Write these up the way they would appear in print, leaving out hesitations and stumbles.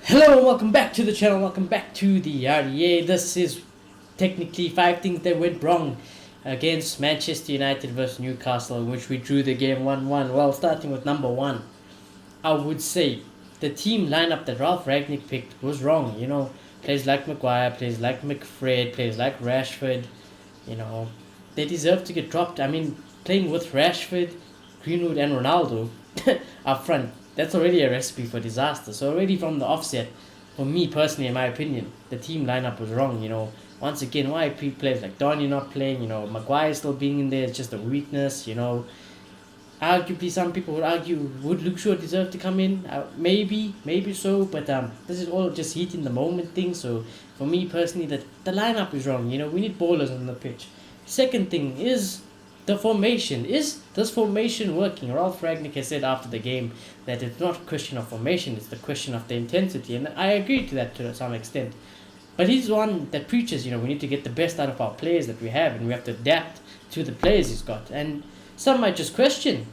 Hello and welcome back to the channel, welcome back to the RDA. This is technically 5 things that went wrong against Manchester United versus Newcastle, in which we drew the game 1-1. Well, starting with number 1, I would say the team lineup that Ralf Rangnick picked was wrong. Players like Maguire, players like McFred, players like Rashford, they deserve to get dropped. I mean, playing with Rashford, Greenwood and Ronaldo up front, that's already a recipe for disaster. So already from the offset, for me personally, in my opinion, the team lineup was wrong. Once again, why players like Donny not playing? Maguire still being in there is just a weakness. Arguably some people would argue, would Luke Shaw deserve to come in? Maybe so, but this is all just heat in the moment thing. So for me personally, the lineup is wrong. We need ballers on the pitch. Second thing is the formation. Is this formation working? Ralf Rangnick has said after the game that it's not a question of formation, it's the question of the intensity, and I agree to that to some extent. But he's one that preaches, we need to get the best out of our players that we have, and we have to adapt to the players he's got. And some might just question,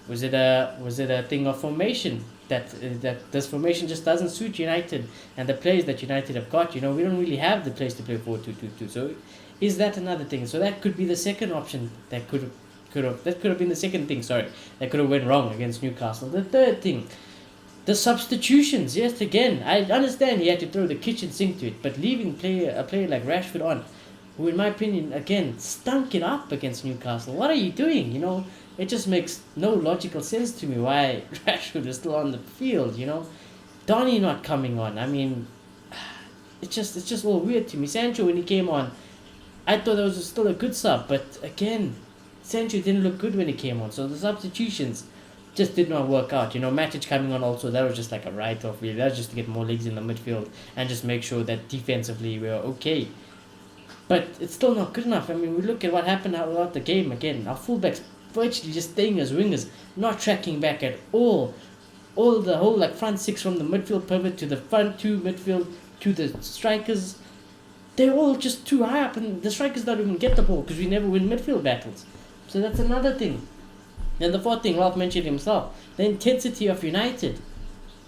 was it a thing of formation that this formation just doesn't suit United and the players that United have got? We don't really have the players to play 4-2-2-2. So is that another thing? So that could be the second option that could have been the second thing. That could have went wrong against Newcastle. The third thing, the substitutions. Yes, again, I understand he had to throw the kitchen sink to it, but leaving a player like Rashford on, who in my opinion again stunk it up against Newcastle. What are you doing? It just makes no logical sense to me why Rashford is still on the field. Donny not coming on. I mean, it's just all weird to me. Sancho, when he came on, I thought that was still a good sub, but again, Sancho didn't look good when he came on. So the substitutions just did not work out. Matic coming on also, that was just like a write-off really. That was just to get more legs in the midfield and just make sure that defensively we are okay. But it's still not good enough. I mean, we look at what happened throughout the game again. Our fullbacks virtually just staying as wingers, not tracking back at all. The whole front six from the midfield pivot to the front two midfield to the strikers, they're all just too high up, and the strikers don't even get the ball because we never win midfield battles. So that's another thing. And the fourth thing, Ralf mentioned himself, the intensity of United.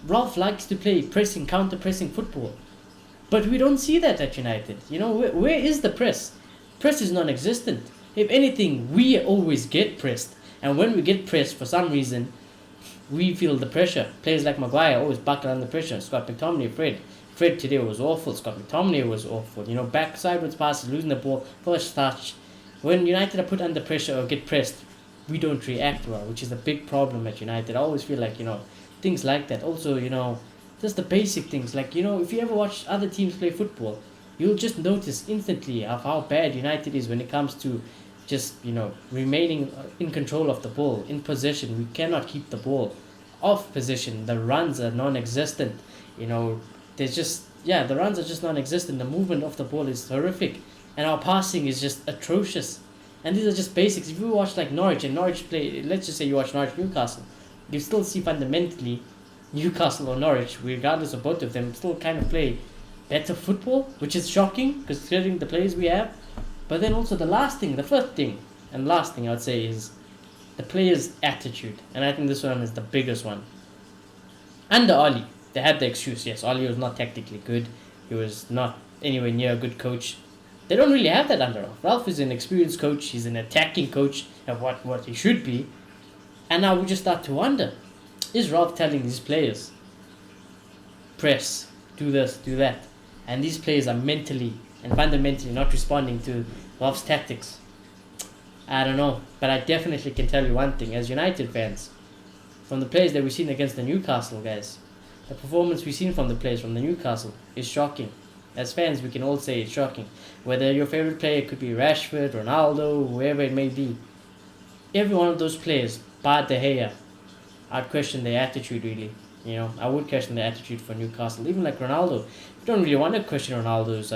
Ralf likes to play pressing, counter-pressing football. But we don't see that at United. Where is the press? Press is non-existent. If anything, we always get pressed. And when we get pressed, for some reason, we feel the pressure. Players like Maguire always buckle under pressure. Scott McTominay, Fred today was awful. Scott McTominay was awful. Back sideways passes, losing the ball, first touch. When United are put under pressure or get pressed, we don't react well, which is a big problem at United. I always feel like, things like that. Also, just the basic things. If you ever watch other teams play football, you'll just notice instantly of how bad United is when it comes to just, remaining in control of the ball, in possession. We cannot keep the ball off position. The runs are non-existent. The runs are just non-existent. The movement of the ball is horrific, and our passing is just atrocious. And these are just basics. If you watch Norwich and Norwich play, let's just say you watch Norwich Newcastle, you still see fundamentally Newcastle or Norwich, regardless of both of them, still kind of play better football, which is shocking considering the players we have. But then also the first thing and last thing I would say is the players' attitude, and I think this one is the biggest one. Under Oli, they had the excuse. Yes, Oli was not technically good. He was not anywhere near a good coach. They don't really have that under Ralf. Ralf is an experienced coach. He's an attacking coach of what he should be. And now we just start to wonder, is Ralf telling these players, press, do this, do that? And these players are mentally and fundamentally not responding to Ralf's tactics. I don't know. But I definitely can tell you one thing. As United fans, from the players that we've seen against the Newcastle guys, the performance we've seen from the players from the Newcastle is shocking. As fans, we can all say it's shocking. Whether your favorite player could be Rashford, Ronaldo, whoever it may be. Every one of those players, bar De Gea, I'd question their attitude really. I would question their attitude for Newcastle. Even like Ronaldo, you don't really want to question Ronaldo's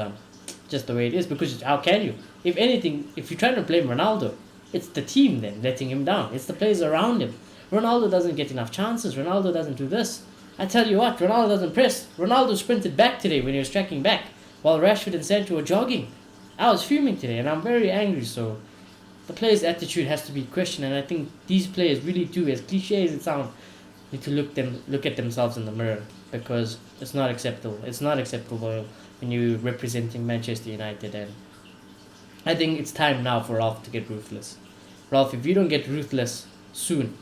just the way it is, because how can you? If anything, if you're trying to blame Ronaldo, it's the team then letting him down. It's the players around him. Ronaldo doesn't get enough chances. Ronaldo doesn't do this. I tell you what, Ronaldo doesn't press. Ronaldo sprinted back today when he was tracking back, while Rashford and Sancho were jogging. I was fuming today, and I'm very angry. So the players' attitude has to be questioned, and I think these players really do, as cliche as it sounds, need to look at themselves in the mirror, because it's not acceptable. It's not acceptable when you're representing Manchester United, and I think it's time now for Ralf to get ruthless. Ralf, if you don't get ruthless soon,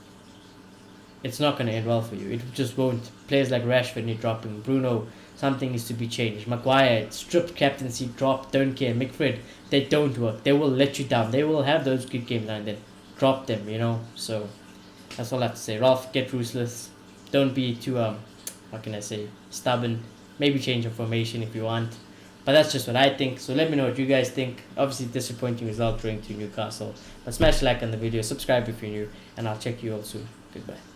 it's not going to end well for you. It just won't. Players like Rashford need dropping. Bruno, something needs to be changed. Maguire, stripped captaincy, drop, don't care. Mickford, they don't work. They will let you down. They will have those good games and then drop them, So that's all I have to say. Ralf, get ruthless. Don't be too, how can I say, stubborn. Maybe change your formation if you want. But that's just what I think. So let me know what you guys think. Obviously, disappointing result drawing to Newcastle. But smash like on the video, subscribe if you're new, and I'll check you all soon. Goodbye.